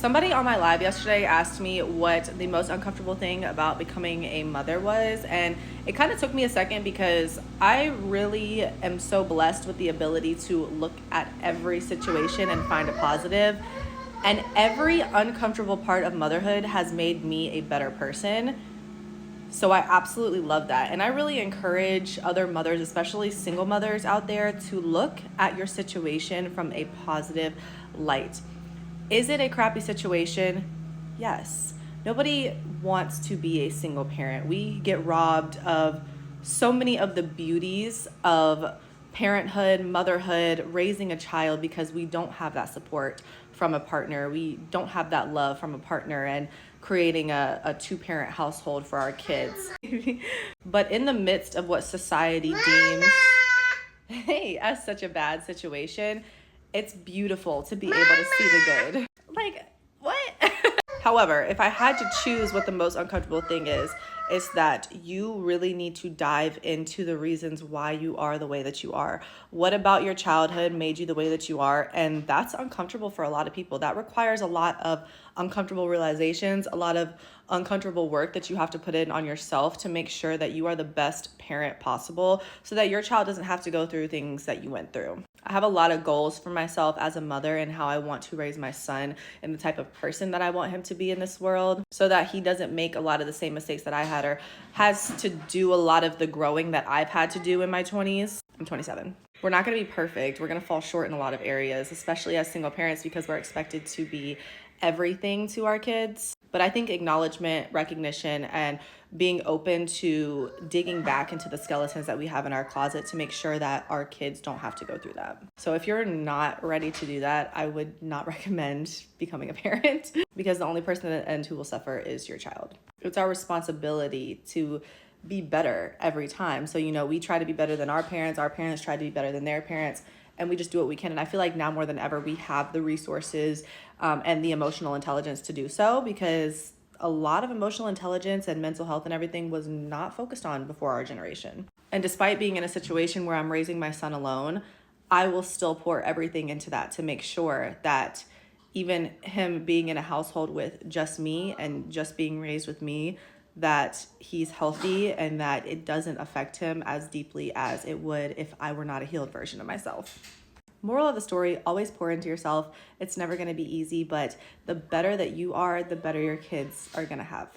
Somebody on my live yesterday asked me what the most uncomfortable thing about becoming a mother was, and it kind of took me a second because I really am so blessed with the ability to look at every situation and find a positive. And every uncomfortable part of motherhood has made me a better person. So I absolutely love that. And I really encourage other mothers, especially single mothers out there, to look at your situation from a positive light. Is it a crappy situation? Yes. Nobody wants to be a single parent. We get robbed of so many of the beauties of parenthood, motherhood, raising a child because we don't have that support from a partner. We don't have that love from a partner and creating a two-parent household for our kids. But in the midst of what society deems, hey, as such a bad situation, it's beautiful to be able to see the good. Like, what? However, if I had to choose what the most uncomfortable thing is that you really need to dive into the reasons why you are the way that you are. What about your childhood made you the way that you are? And that's uncomfortable for a lot of people. That requires a lot of uncomfortable realizations, a lot of uncomfortable work that you have to put in on yourself to make sure that you are the best parent possible so that your child doesn't have to go through things that you went through. I have a lot of goals for myself as a mother and how I want to raise my son and the type of person that I want him to be in this world so that he doesn't make a lot of the same mistakes that I had or has to do a lot of the growing that I've had to do in my 20s. I'm 27. We're not going to be perfect. We're going to fall short in a lot of areas, especially as single parents because we're expected to be everything to our kids. But I think acknowledgement, recognition, and being open to digging back into the skeletons that we have in our closet to make sure that our kids don't have to go through that. So if you're not ready to do that, I would not recommend becoming a parent because the only person at the end who will suffer is your child. It's our responsibility to be better every time. So, we try to be better than our parents try to be better than their parents, and we just do what we can. And I feel like now more than ever, we have the resources and the emotional intelligence to do so because a lot of emotional intelligence and mental health and everything was not focused on before our generation. And despite being in a situation where I'm raising my son alone, I will still pour everything into that to make sure that even him being in a household with just me and just being raised with me, that he's healthy and that it doesn't affect him as deeply as it would if I were not a healed version of myself. Moral of the story, always pour into yourself. It's never going to be easy, but the better that you are, the better your kids are going to have.